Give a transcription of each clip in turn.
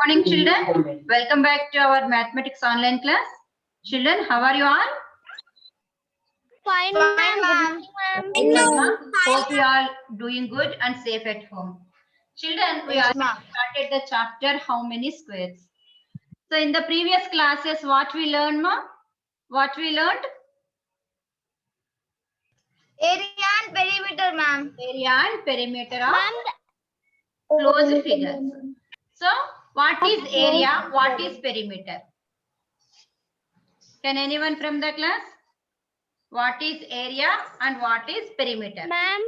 Morning, children. Welcome back to our mathematics online class. Children, how are you all? Fine, ma'am. Hope you all doing good and safe at home. Children, we Yes, already ma'am. started the chapter How Many Squares. So in the previous classes, what we learned, ma? What we learned? Area and perimeter, ma'am. Area and perimeter of Ma'am, closed figures. So what is area? What is perimeter? Can anyone from the class? What is area and what is perimeter? ma'am.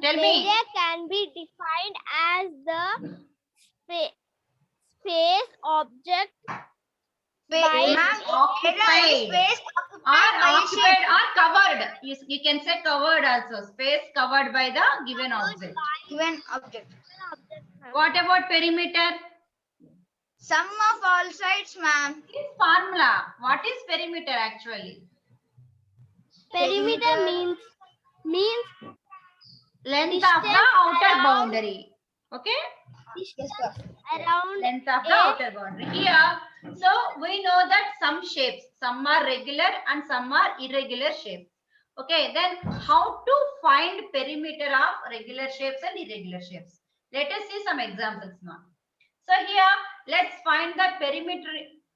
Tell me. Area can be defined as the space object Occupied or covered. You can say covered also. Space covered by the given object. What about perimeter? Sum of all sides, ma'am. This formula. What is perimeter actually? Perimeter means Length of the outer boundary. Okay? around Length of the outer boundary. Here, so we know that some shapes, some are regular and some are irregular shapes. Okay, then how to find perimeter of regular shapes and irregular shapes? Let us see some examples now. So here, let's find the perimeter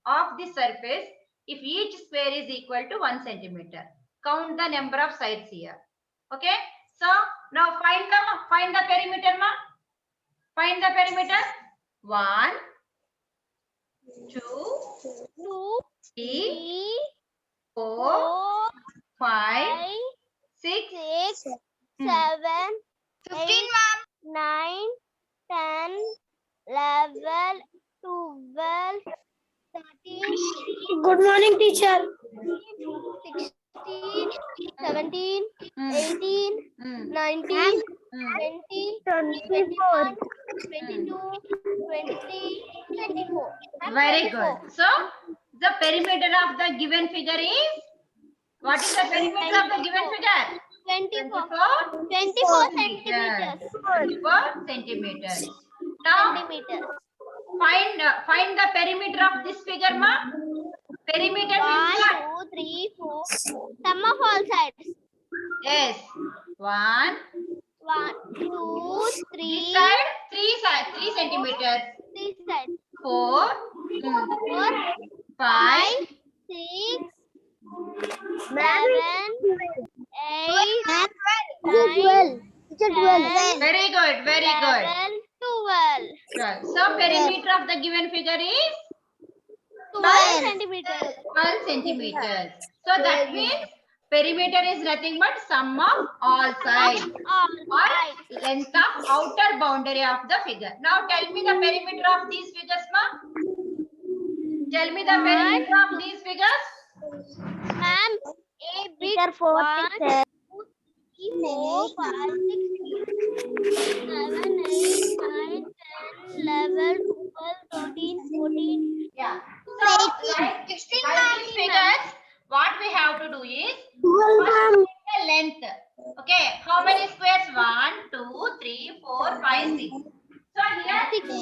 of the surface if each square is equal to 1 centimeter. Count the number of sides here. Okay, so now find the perimeter, ma. Find the perimeter. 1, 2, 3, 4, 5, 6, 7, 15, 9, 10, 11, 12, 13. Good morning, teacher. 16, 17, 18, 19, 20, 21, 22, 23, 24. Very good. So, the perimeter of the given figure is? What is the perimeter of the given figure? 24 centimeters. 24 centimeters. Now, find the perimeter of this figure, ma. Perimeter 1, means what? 2, 3, 4. Sum of all sides. Yes. 1. 1, 2, 3. This side, 3 centimeters. 3 sides. 4, 4, 5, 6, 7, 8, 9, 10, very good, very good. 11, 12. 12. So, perimeter of the given figure is 12 centimeters. 12 centimeters. So, that means perimeter is nothing but sum of all sides or length of outer boundary of the figure. Now, tell me the perimeter of these figures, ma. Tell me the perimeter of these figures. Ma'am, a big 1, 2, 3, 4, 5, 6, 7, 8, 9, 10, 11, 12, 13, 14. Yeah. So, like these figures, what we have to do is first the length. Okay. How many squares? 1, 2, 3, 4, 5, 6. So, here we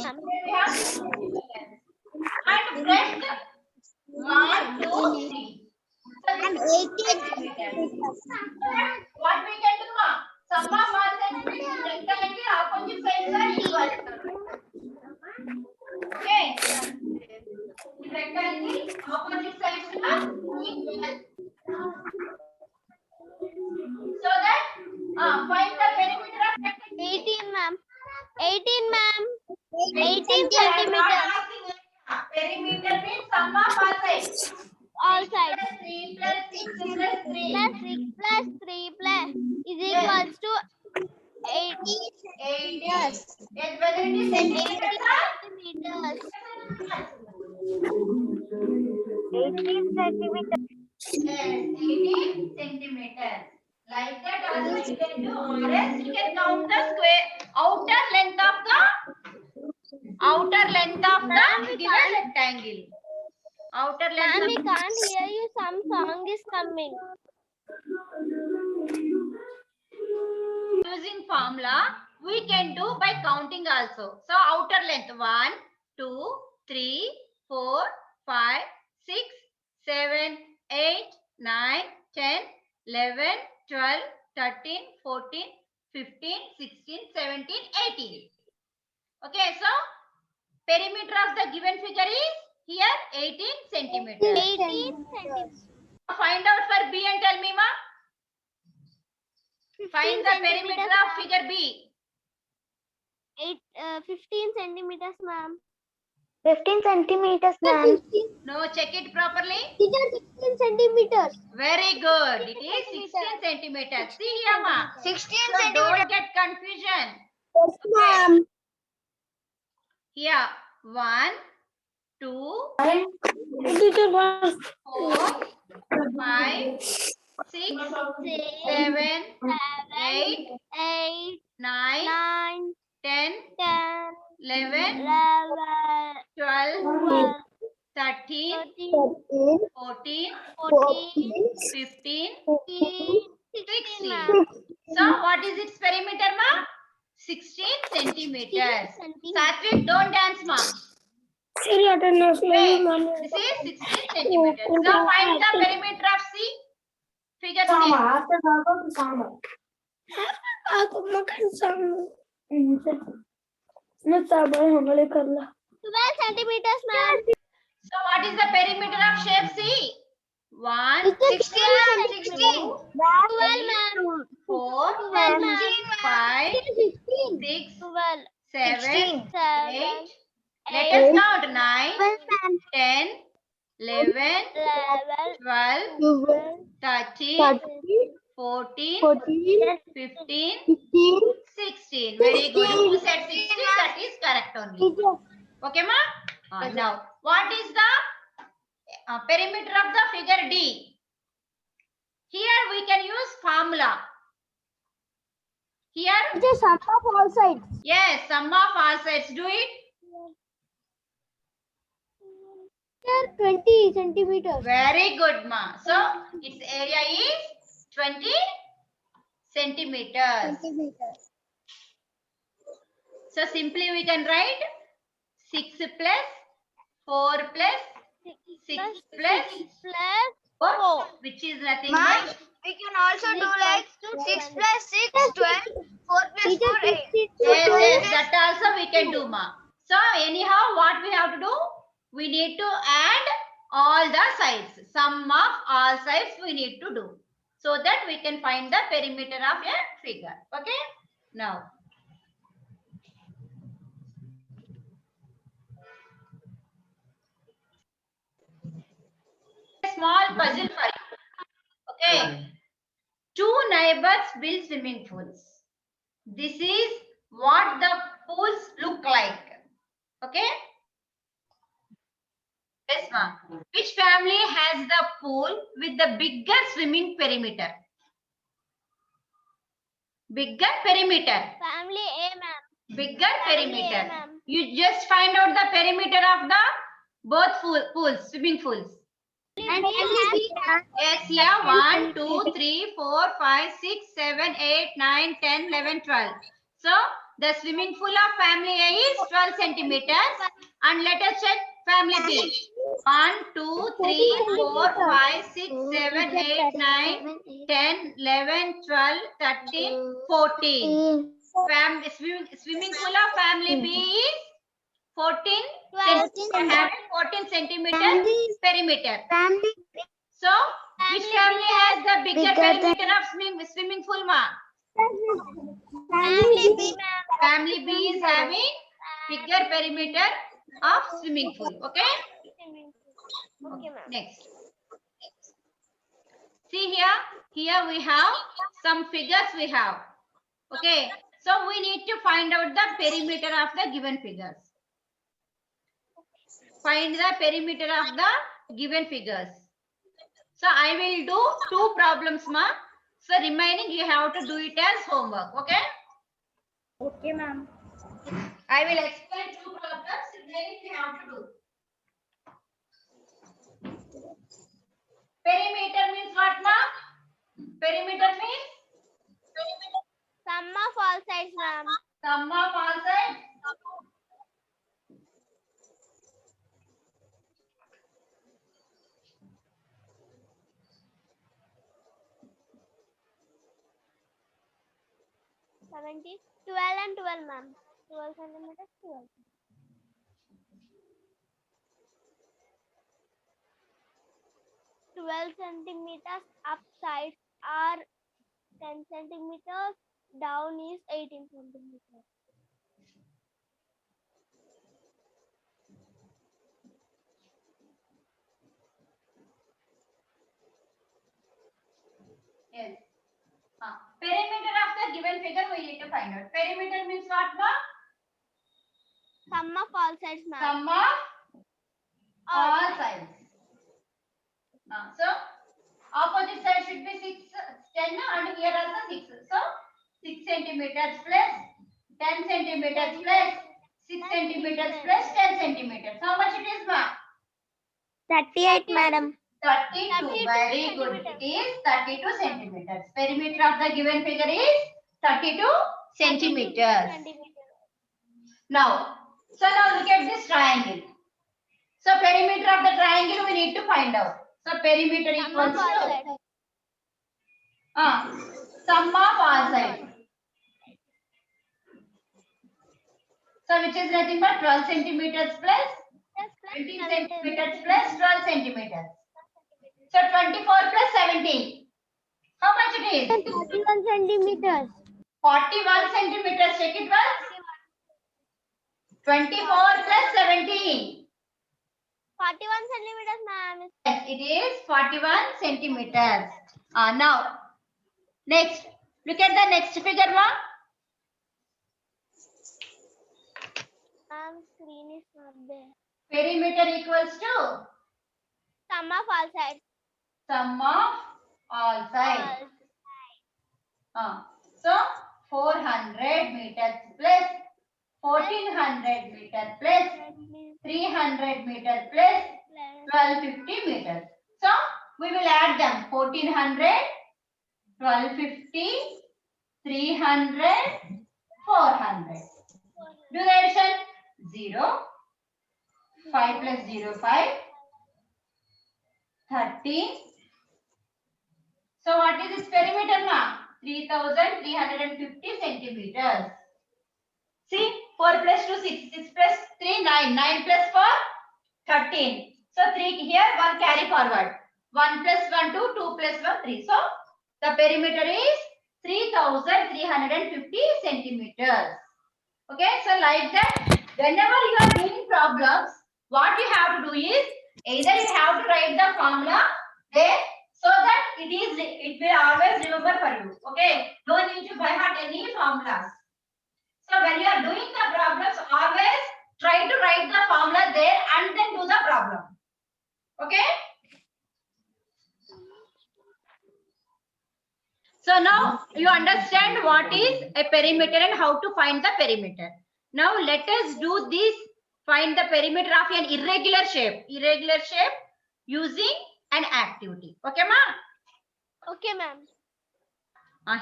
have 6 squares. And breadth 1, 2, 3. So, this is 6 centimeters. What we can do now? Sum of all centimeters, rectangle, opposite sides are equal. Okay. Rectangle, opposite sides are equal. So that find the perimeter of rectangle. 18, ma'am. 18, ma'am. 18 We are not centimeters. asking area. Perimeter means sum of all sides. All sides. 3 plus 6 plus 3. Plus 6 plus 3 plus is equals to 80 Yes. Yes, whether it is centimeters or centimeters. 18 centimeters. yes, 18 centimeters. Like that also you can do, or else you can count the square outer length of the given rectangle. Outer length. Ma'am, we can't hear you. Some song is coming. using formula, we can do by counting also. So outer length 1, 2, 3, 4, 5, 6, 7, 8, 9, 10, 11, 12, 13, 14, 15, 16, 17, 18. Okay, so perimeter of the given figure is here 18 centimeters. 18 centimeters. Find out for B and tell me, ma. Find the perimeter of figure B. 15 centimeters, ma'am. 15 centimeters, ma'am. No, check it properly. Teacher, 16 centimeters. Very good. It is 16 centimeters. See here, ma. 16 So don't get confusion. Yes, ma'am. Here, 1, 2, Teacher, 4, 5, 6, 7, 8, 8, 9, 9, 10, 10, 11, 11, 12, 12, 13, 13, 14, 14, 15, 15, 16. ma'am. So what is its perimeter, ma? 16 centimeters. 16 Satvik, don't dance, ma. Siri attendance Okay. level, This is 16 centimeters. So find the perimeter of C. Figure C. aku makan sama. मैं साबर हमले कर ला 12 centimeters, ma'am. So what is the perimeter of shape C? 1, 16, 16, 12, ma'am. 4, 12, ma'am. 5, 16, 6, 12, 7, 7, 8. Let us count 9, 12, 10, 11, 11, 12, 13, 14, 14 15, 15 16. Very good. Who said 16? That is correct only. Okay, ma? Now, what is the perimeter of the figure D? Here we can use formula. Here, just sum of all sides yes, sum of all sides. Do it. Here 20 centimeters. Very good, ma. So, its area is 20 centimeters. So, simply we can write 6 plus 4 plus 6 plus Plus 4, which is nothing but we can also do like 6 plus 6 12 4 plus 4 8 yes, that also we can do, ma. So, anyhow, what we have to do? We need to add all the sides. Sum of all sides we need to do. So that we can find the perimeter of a figure. Okay? Now. A small puzzle for you. Okay. 2 neighbors build swimming pools. This is what the pools look like. Okay? Yes, ma'am. Which family has the pool with the bigger swimming perimeter? Bigger perimeter. family A, ma'am. Bigger Family A, perimeter. ma'am. You just find out the perimeter of the both pools, swimming pools. And B, Yes, here 1, 2, 3, 4, 5, 6, 7, 8, 9, 10, 11, 12. So the swimming pool of family A is 12 centimeters. And let us check family B. 1, 2, 3, 4, 5, 6, 7, 8, 9, 10, 11, 12, 13, 14. Swimming pool of family B is 14 centimeters. 14 centimeters perimeter. family So, which family has the bigger perimeter of swimming pool, ma? family B, ma'am. Family B is having bigger perimeter of swimming pool. Okay? Okay, ma'am. Next. See here. Here we have some figures we have. Okay. So, we need to find out the perimeter of the given figures. Find the perimeter of the given figures. So, I will do 2 problems, ma. So, remaining you have to do it as homework. Okay? okay ma'am I will explain 2 problems. Remaining you have to do. Perimeter means what, ma? Perimeter means Sum of all sides, ma'am. Sum of all sides. $12 and 12, ma'am. 12 centimeters, 12. 12 centimeters up sides are 10 centimeters. Down is 18 centimeters. Yes. Perimeter of the given figure we need to find out. Perimeter means what, ma? Sum of all sides, ma'am. Sum of all sides. So opposite side should be 6, 10 and here also 6. So 6 centimeters plus 10 centimeters plus 6 centimeters plus 10 centimeters. How much it is, ma? 38, madam. 32. Very good. It is 32 centimeters. Perimeter of the given figure is 32 centimeters. Now look at this triangle. So perimeter of the triangle we need to find out. So perimeter equals to sum of all sides. So which is nothing but 12 centimeters plus 20 centimeters plus 12 centimeters. So 24 plus 17. How much it is? 41 centimeters. 41 centimeters. Check it once. 24 plus 17. 41 centimeters, ma'am. Yes, it is 41 centimeters. Now, next. Look at the next figure, ma. Ma'am, screen is not there. Perimeter equals to Sum of all sides. sum of all sides. So 400 meters plus 1400 meters plus 300 meters plus 1250 meters. So we will add them 1400, 1250, 300, 400. Do the addition. 0, 5 plus 0, 5, 13. So what is this perimeter, ma? 3350 centimeters. See, 4 plus 2, 6, 6 plus 3, 9, 9 plus 4, 13. So 3 here, 1 carry forward. 1 plus 1, 2, 2 plus 1, 3. So the perimeter is 3350 centimeters. Okay, so like that, whenever you are doing problems, what you have to do is either you have to write the formula there so that it will always remember for you. Okay, no need to by heart any formulas. So when you are doing the problems, always try to write the formula there and then do the problem. Okay. So now you understand what is a perimeter and how to find the perimeter. Now let us do this. Find the perimeter of an irregular shape. Irregular shape using an activity. Okay, ma? Okay, ma'am.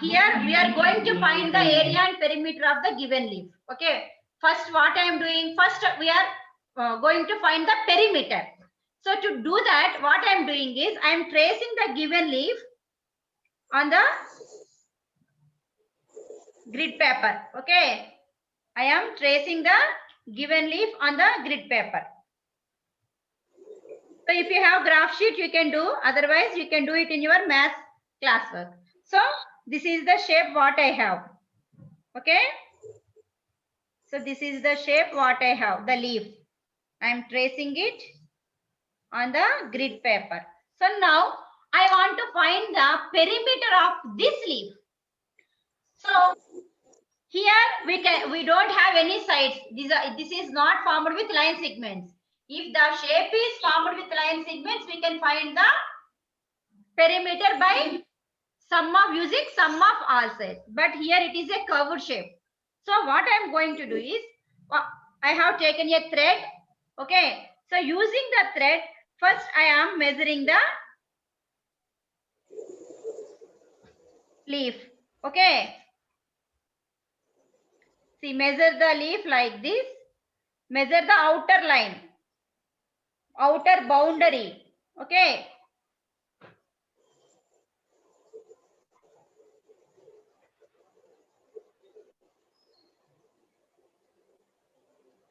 Here we are going to find the area and perimeter of the given leaf. Okay. First what I am doing, first we are going to find the perimeter. So to do that, what I am doing is I am tracing the given leaf on the grid paper. Okay. I am tracing the given leaf on the grid paper. So if you have graph sheet, you can do. Otherwise, you can do it in your math classwork. So this is the shape what I have. Okay. So this is the shape what I have, the leaf. I am tracing it on the grid paper. So now I want to find the perimeter of this leaf. So here we don't have any sides. This is not formed with line segments. If the shape is formed with line segments, we can find the perimeter by using sum of all sides. But here it is a curved shape. So what I am going to do is, I have taken a thread. Okay. So using the thread, first I am measuring the leaf. Okay. See, measure the leaf like this. Measure the outer line, outer boundary. Okay.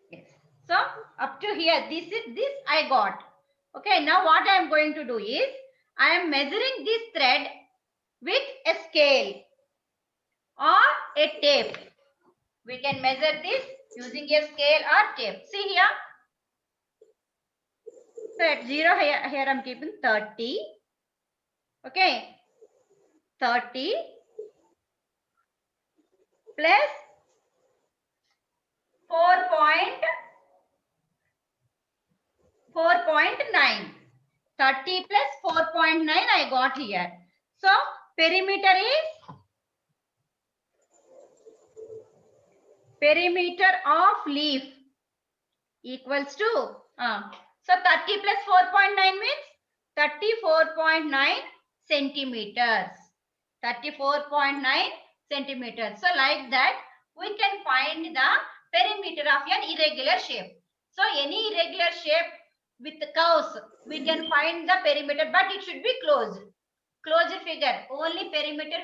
Yes. So up to here, this I got. Okay. Now what I am going to do is I am measuring this thread with a scale or a tape. We can measure this using a scale or tape. See here. So at 0 here I'm keeping 30. Okay. 30 plus 4.9. 30 plus 4.9 I got here. So perimeter of leaf equals to so 30 plus 4.9 means 34.9 centimeters. 34.9 centimeters. So like that we can find the perimeter of an irregular shape. So any irregular shape with curves we can find the perimeter, but it should be closed. Closed figure. Only perimeter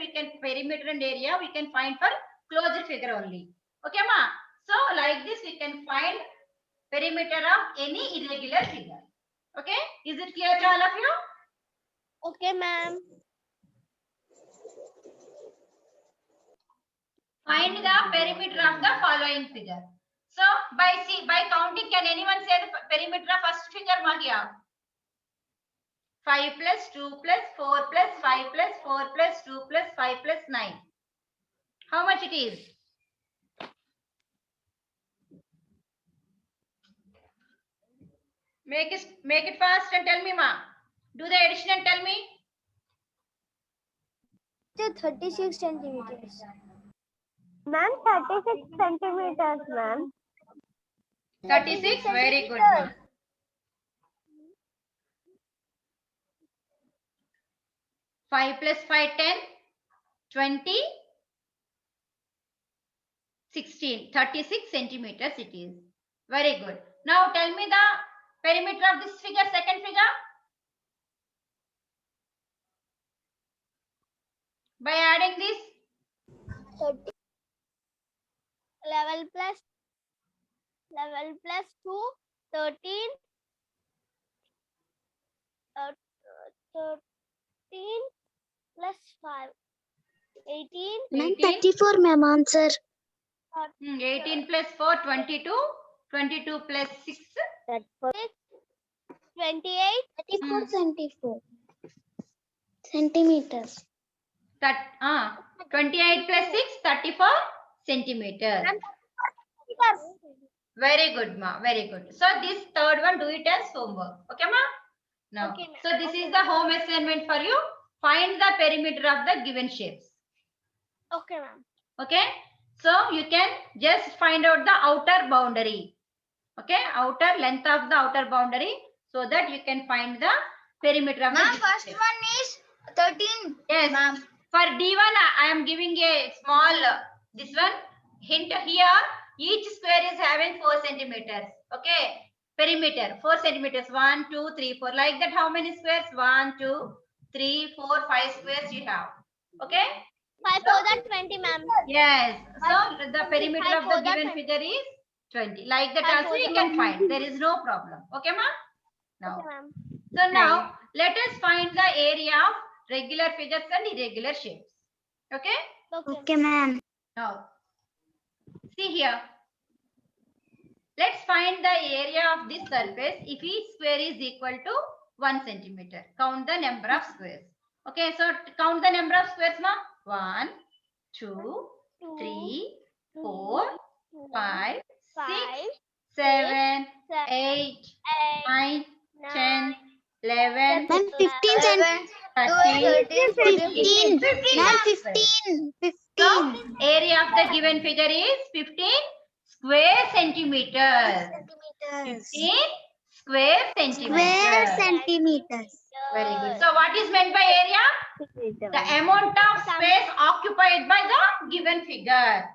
and area we can find for closed figure only. Okay ma? So like this we can find perimeter of any irregular figure. Okay? Is it clear to all of you? Okay, ma'am. Find the perimeter of the following figure. So by counting, can anyone say the perimeter of first figure, Magia? 5 plus 2 plus 4 plus 5 plus 4 plus 2 plus 5 plus 9. How much it is? Make it fast and tell me, ma. Do the addition and tell me. 36 centimeters. Ma'am, 36 centimeters, ma'am. 36, very good, ma. Five plus 5, 10, 20, 16, 36 centimeters it is. Very good. Now tell me the perimeter of this figure, second figure. By adding this. 30. Level plus 2, 13. 13 plus 5. 18. Ma'am, 34, ma'am, answer. 18 plus 4, 22. 22 plus 6. 28. 34 centimeters. 28 plus 6, 34 centimeters. Very good, ma. Very good. So this third one, do it as homework. Okay, ma? Now, Okay, ma'am. so this is the home assignment for you. Find the perimeter of the given shapes. Okay, ma'am. Okay. So you can just find out the outer boundary. Okay. Outer length of the outer boundary, so that you can find the perimeter of the Ma'am, given first shape. one is 13. Yes. Ma'am. For D1, I am giving a small, this one, hint here. Each square is having 4 centimeters. Okay. Perimeter, 4 centimeters. 1, 2, 3, 4. Like that, how many squares? 1, 2, 3, 4, 5 squares you have. Okay. 5 for that 20, ma'am. Yes. So the perimeter of the 5 given figure is 20. Like that 5 also you can find. There is no problem. Okay, ma? Now. Okay, ma'am. So now let us find the area of regular figures and irregular shapes. Okay? Okay, ma'am. Now, see here. Let's find the area of this surface if each square is equal to 1 centimeter. Count the number of squares. Okay, so count the number of squares, ma. 1, 2, 3, 4, 5, 6, 7, 8, 9, 10, 11, Ma'am, 15 centimeters. 13, 15. Ma'am, 15. So, area of the given figure is 15 square centimeters. 15 square centimeters. Very good. So, what is meant by area? The amount of space occupied by the given figure.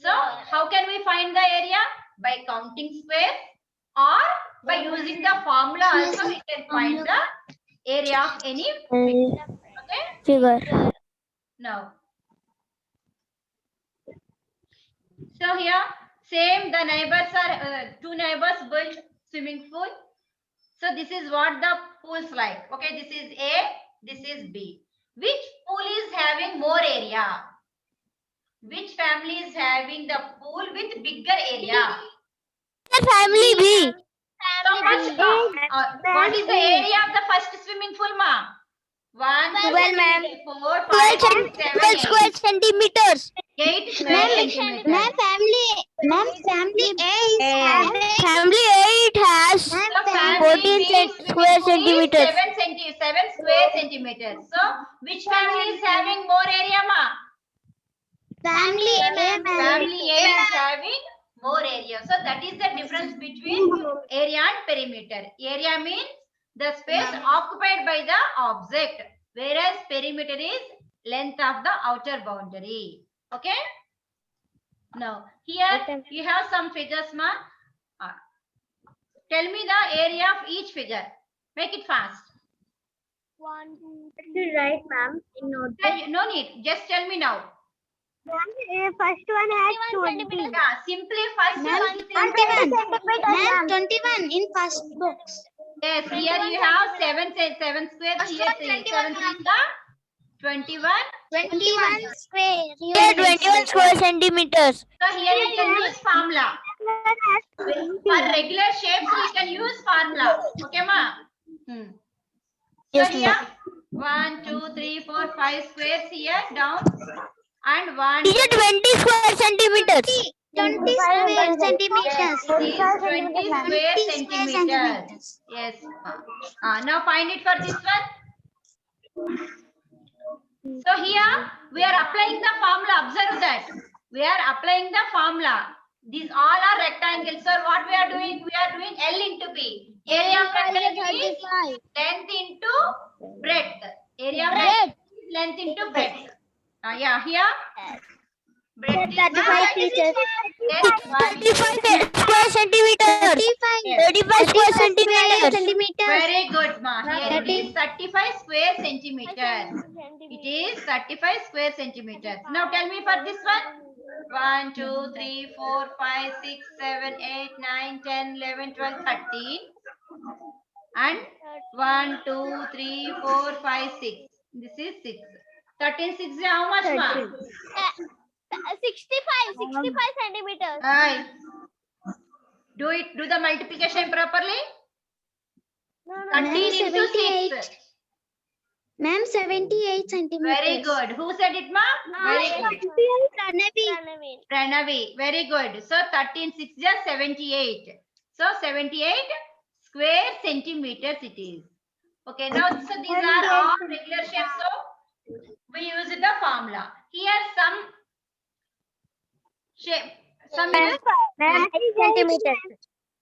So how can we find the area? By counting squares or by using the formula also we can find the area of any figure. Okay. Figure. Now, so here same the neighbors are two neighbors built swimming pool. So this is what the pool's like. Okay, this is A, this is B. Which pool is having more area? Which family is having the pool with bigger area? Family B. So much. What is the area of the first swimming pool, ma? 1, 2, 3, 4, 5, 6, 7, 8. Square centimeters. 8 square centimeters. family A is having Family A it has The family 14 B square swimming pool is centimeters. 7 square centimeters. So which family is having more area, ma? family A, Family A is having more area. So that is the difference between area and perimeter. Area means the space occupied by the object, whereas perimeter is length of the outer boundary. Okay. Now here you have some figures, ma. Tell me the area of each figure. Make it fast. 1, 2, 3. Right, ma'am. No need. Just tell me now. First one has 20. Yeah, simply first Ma'am, one. 21 in first box. Yes, here you have 7 squares. First Here one, 3. 21, 7 3 the 21. 21 square. Here 21 square centimeters. So here we can use formula. For regular shapes, we can use formula. Okay, ma? So Yes, here ma'am. 1, 2, 3, 4, 5 squares here down. And 1, Is it 20 square centimeters? 20 square centimeters. Yes, it is 20 square centimeters. Yes. Now find it for this one. So here we are applying the formula. Observe that. We are applying the formula. These all are rectangles. So what we are doing? We are doing L into B. Area of rectangle is length into breadth. Area of rectangle is length into breadth. Yeah, here. Breadth is 35 meters. Yes, 35 square centimeters. 35 square centimeters. Very good, ma. Here it is 35 square centimeters. It is 35 square centimeters. Now tell me for this one. 1, 2, 3, 4, 5, 6, 7, 8, 9, 10, 11, 12, 13. And 1, 2, 3, 4, 5, 6. This is 6. 13, 6 is how much, ma? 65 centimeters. Aye. Do the multiplication properly. 13 into 6. Ma'am, 78 centimeters. Very good. Who said it, ma? Very good. Pranavi. Very good. So 13 6 is 78. So 78 square centimeters it is. Okay. Now so these are all regular shapes. So we use the formula. Here some shape. Some Centimeters.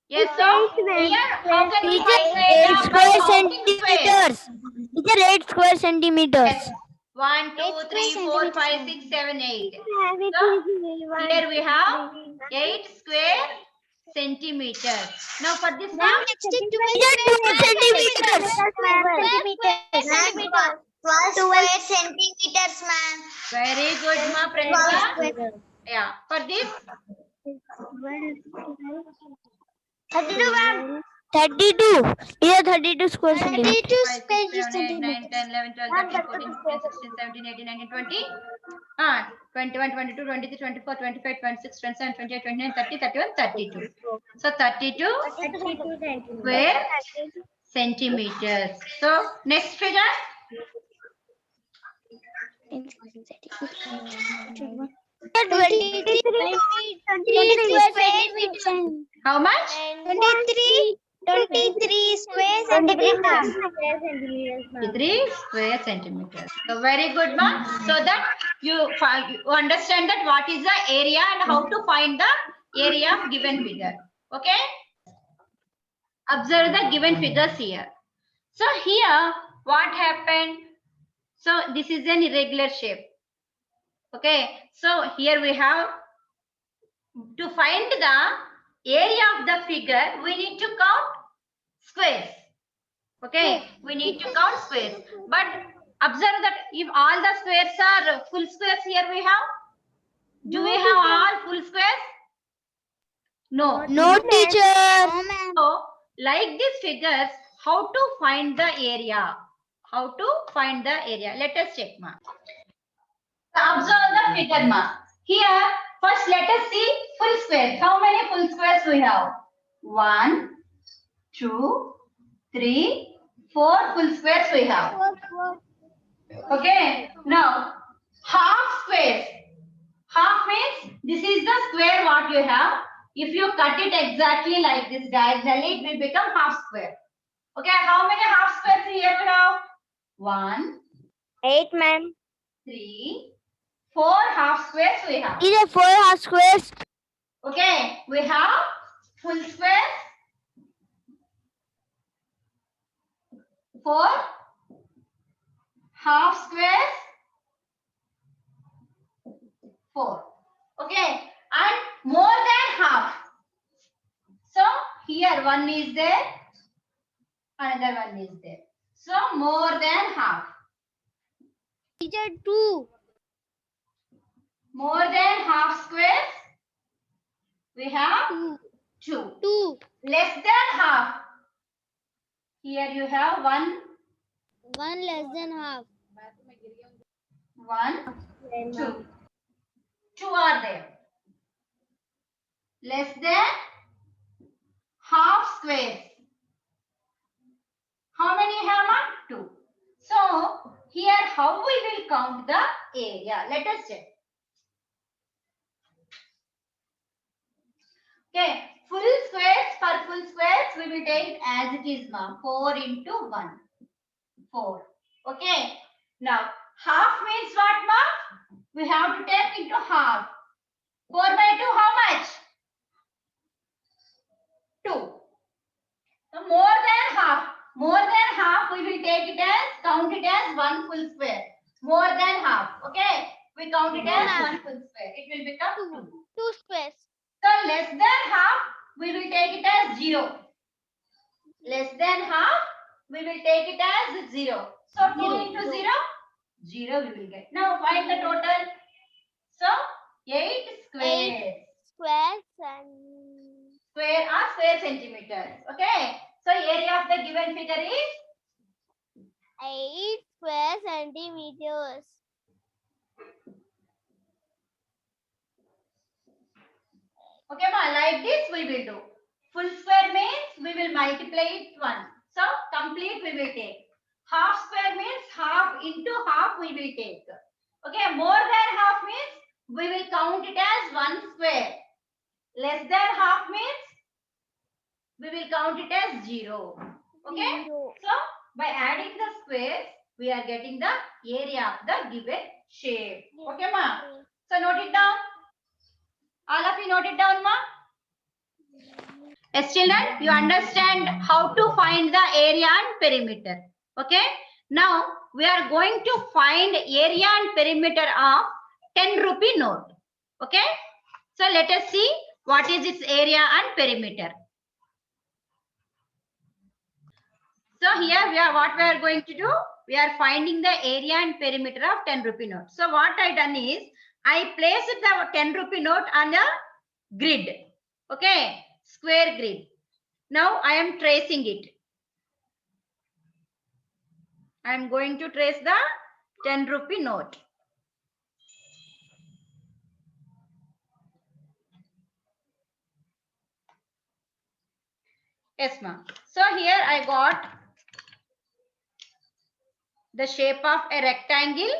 yes. So here how can we find the 8 area by square counting squares? centimeters. These are 8 square centimeters. Yes. 1, 2, 3, 4, 5, 6, 7, 8. So here we have 8 square centimeters. Now for this one, These are 12 centimeters. 12 centimeters, ma'am. very good, ma Pranika. Yeah. For this, 32, ma'am. 32. These are 32 square centimeters. 32 5, square 6, 7, 8, 9, centimeters. 10, 11, 12, 13, 14, 15, 16, 17, 18, 19, 20. 21, 22, 23, 24, 25, 26, 27, 28, 29, 30, 31, 32. So 32 square centimeters. So next figure. 23 How much? 23 square centimeters. 3 square centimeters. So very good, ma. So that you understand that what is the area and how to find the area of given figure. Okay. Observe the given figures here. So here what happened? So this is an irregular shape. Okay. So here we have to find the area of the figure, we need to count squares. Okay, we need to count squares. But observe that if all the squares are full squares here we have. Do we have all full squares? No. No, teacher. So, like these figures, how to find the area? How to find the area? Let us check, ma. Observe the figure, ma. Here, first let us see full squares. How many full squares we have? 1, 2, 3, 4 full squares we have. Okay. Now, half squares. Half means this is the square what you have. If you cut it exactly like this diagonally, it will become half square. Okay, how many half squares here we have? 1, 8, ma'am. 3, 4 half squares we have. These are 4 half squares. Okay, we have full squares, 4 half squares, 4. Okay, and more than half. So here one is there, another one is there. So more than half. Teacher, 2. More than half squares, we have 2. 2. Less than half. Here you have 1, 1 less than half. 1, 2. 2 are there. Less than half squares. How many have we? 2. So here how we will count the area? Let us check. Okay, full squares, for full squares we will take it as it is, ma'am. 4 into 1. 4. Okay. Now half means what, ma'am? We have to take into half. 4 by 2 how much? 2. So more than half. More than half we will take it as, count it as 1 full square. More than half. Okay. We count it as 1 full square. It will become 2. 2 squares. So less than half, we will take it as 0. Less than half, we will take it as 0. So 2 into 0, 0 we will get. Now find the total. So 8 squares. Squares and Square are square centimeters. Okay. So area of the given figure is 8 square centimeters. okay, ma, like this we will do. Full square means we will multiply it 1. So complete we will take. Half square means half into half we will take. Okay, more than half means we will count it as 1 square. Less than half means we will count it as 0. Okay, 0. so by adding the squares, we are getting the area of the given shape. Okay, ma. So note it down. All of you note it down, ma. Yes, children, you understand how to find the area and perimeter. Okay. Now we are going to find area and perimeter of 10 rupee note. Okay. So let us see what is its area and perimeter. So here what we are going to do? We are finding the area and perimeter of 10 rupee note. So what I done is I placed the 10 rupee note on a grid. Okay. Square grid. Now I am tracing it. I am going to trace the 10 rupee note. Yes, ma'am. So here I got the shape of a rectangle.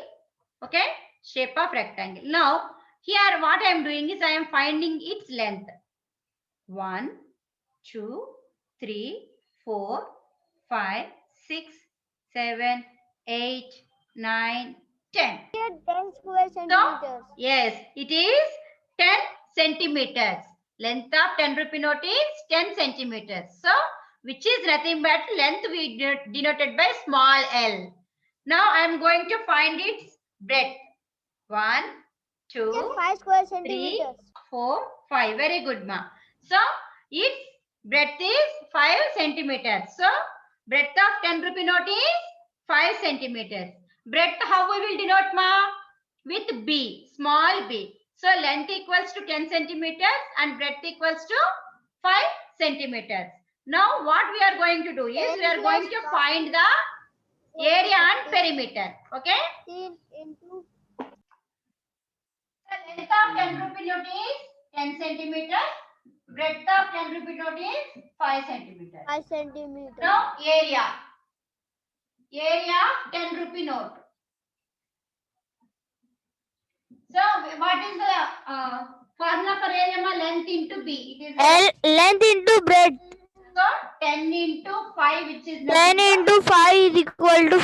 Okay, shape of rectangle. Now here what I am doing is I am finding its length. 1, 2, 3, 4, 5, 6, 7, 8, 9, 10. 10 square centimeters. Yes, it is 10 centimeters. Length of 10 rupee note is 10 centimeters. So, which is nothing but length we denoted by small l. Now, I am going to find its breadth. 1, 2, 5 square 3, centimeters. 4, 5. Very good, ma. So its breadth is 5 centimeters. So breadth of 10 rupee note is 5 centimeters. Breadth how we will denote, ma? With B, small b. So length equals to 10 centimeters and breadth equals to 5 centimeters. Now what we are going to do is we are going to find the area and perimeter. Okay? 10 into The length of 10 rupee note is 10 centimeters. Breadth of 10 rupee note is 5 centimeters. 5 centimeters. Now area. Area of 10 rupee note. So what is the formula for area? Length into B. It is Length into breadth. so 10 into 5, which is 10 into 5 is equal to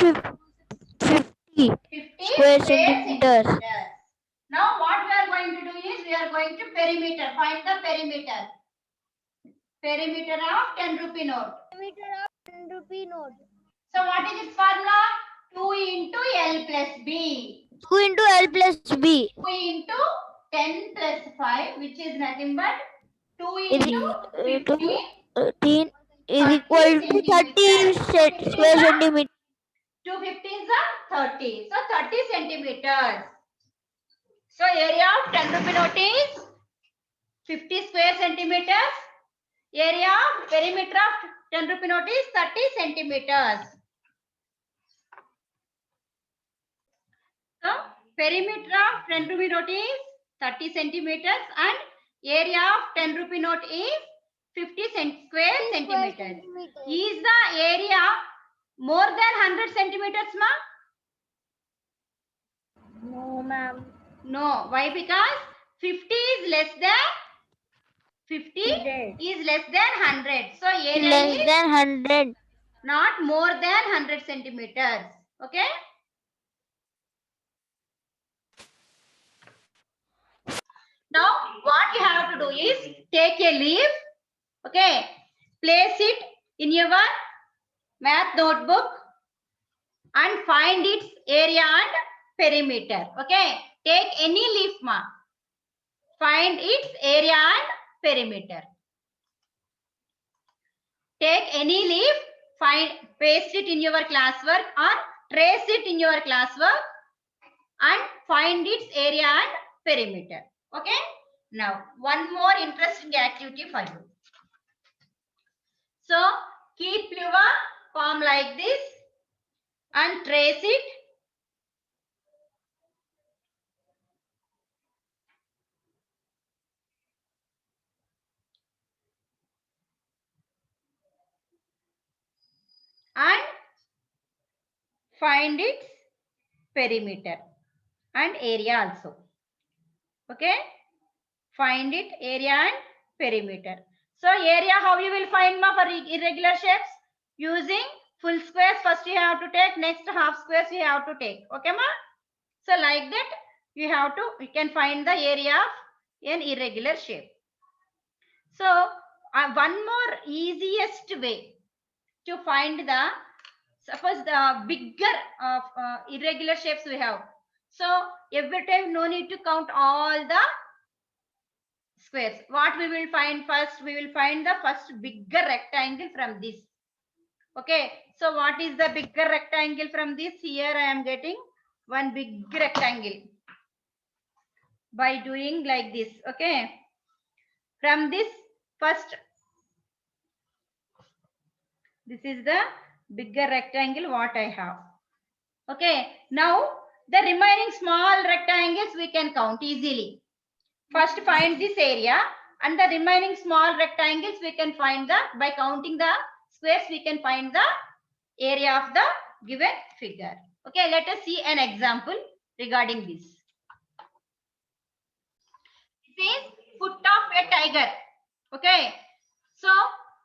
50 50 square centimeters. Now what we are going to do is we are going to perimeter. Find the perimeter. Perimeter of 10 rupee note. Perimeter of 10 rupee note. So what is its formula? 2 into L plus B. 2 into L plus B. 2 into 10 plus 5, which is nothing but 2 Is into 15. 13 is equal to 30 square centimeters. 2 15s are 30. So 30 centimeters. So area of 10 rupee note is 50 square centimeters. Area of perimeter of 10 rupee note is 30 centimeters. So perimeter of 10 rupee note is 30 centimeters and area of 10 rupee note is 50 square centimeters. Is the area more than 100 centimeters, ma? No, ma'am. No. Why? Because 50 is less than 50 is less than 100. So area Less is than 100. not more than 100 centimeters. Okay. Now what you have to do is take a leaf. Okay. Place it in your math notebook and find its area and perimeter. Okay. Take any leaf, ma. Find its area and perimeter. Take any leaf, paste it in your classwork or trace it in your classwork and find its area and perimeter. Okay. Now, one more interesting activity for you. So, keep your palm like this and trace it. And find its perimeter and area also. Okay. Find it area and perimeter. So area how you will find, ma, for irregular shapes? Using full squares first you have to take, next half squares you have to take. Okay, ma? So like that you can find the area of an irregular shape. So one more easiest way to find the, suppose the bigger of irregular shapes we have. So every time no need to count all the squares. What we will find first? We will find the first bigger rectangle from this. Okay. So what is the bigger rectangle from this? Here I am getting one big rectangle by doing like this. Okay. From this first, this is the bigger rectangle what I have. Okay. Now the remaining small rectangles we can count easily. First find this area and the remaining small rectangles we can find by counting the squares we can find the area of the given figure. Okay, let us see an example regarding this. This is foot of a tiger. Okay, so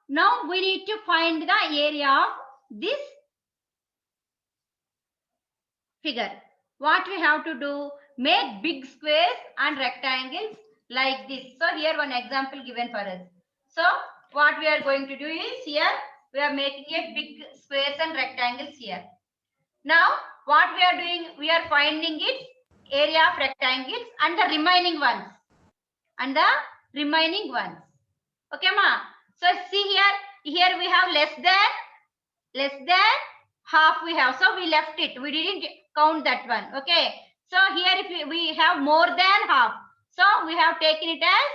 now we need to find the area of this figure. What we have to do? Make big squares and rectangles like this. So here one example given for us. So what we are going to do is here we are making a big squares and rectangles here. Now what we are doing? We are finding its area of rectangles and the remaining ones. And the remaining ones. Okay, ma. So see here we have less than half we have. So we left it. We didn't count that one. Okay. So here if we have more than half. So we have taken it as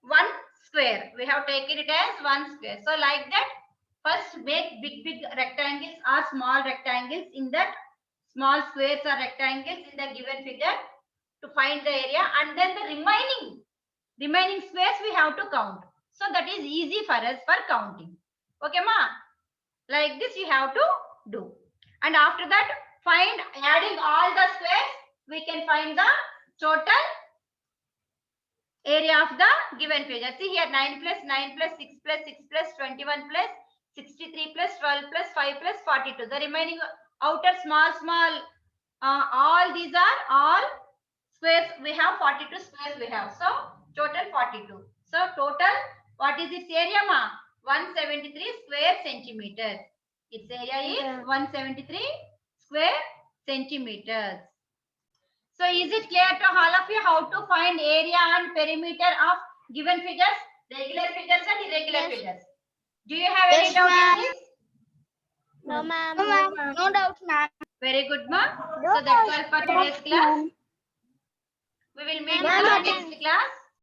1 square. We have taken it as 1 square. So like that, first make big rectangles or small rectangles in that small squares or rectangles in the given figure to find the area, and then the remaining squares we have to count. So that is easy for us for counting. Okay, ma? Like this you have to do. And after that, find adding all the squares, we can find the total area of the given figure. See here 9 plus 9 plus 6 plus 6 plus 21 plus 63 plus 12 plus 5 plus 42. The remaining outer small all these are all squares. We have 42 squares we have. So total 42. So total, what is its area, ma? 173 square centimeters. Its area is 173 square centimeters. So is it clear to all of you how to find area and perimeter of given figures, regular figures and irregular Yes. figures? Do you have any Yes, doubt ma'am. in this? No, ma'am. No, ma'am. No doubt, ma'am. Very good, ma. So that's all for today's class. We will meet in Ma'am, our again. next class.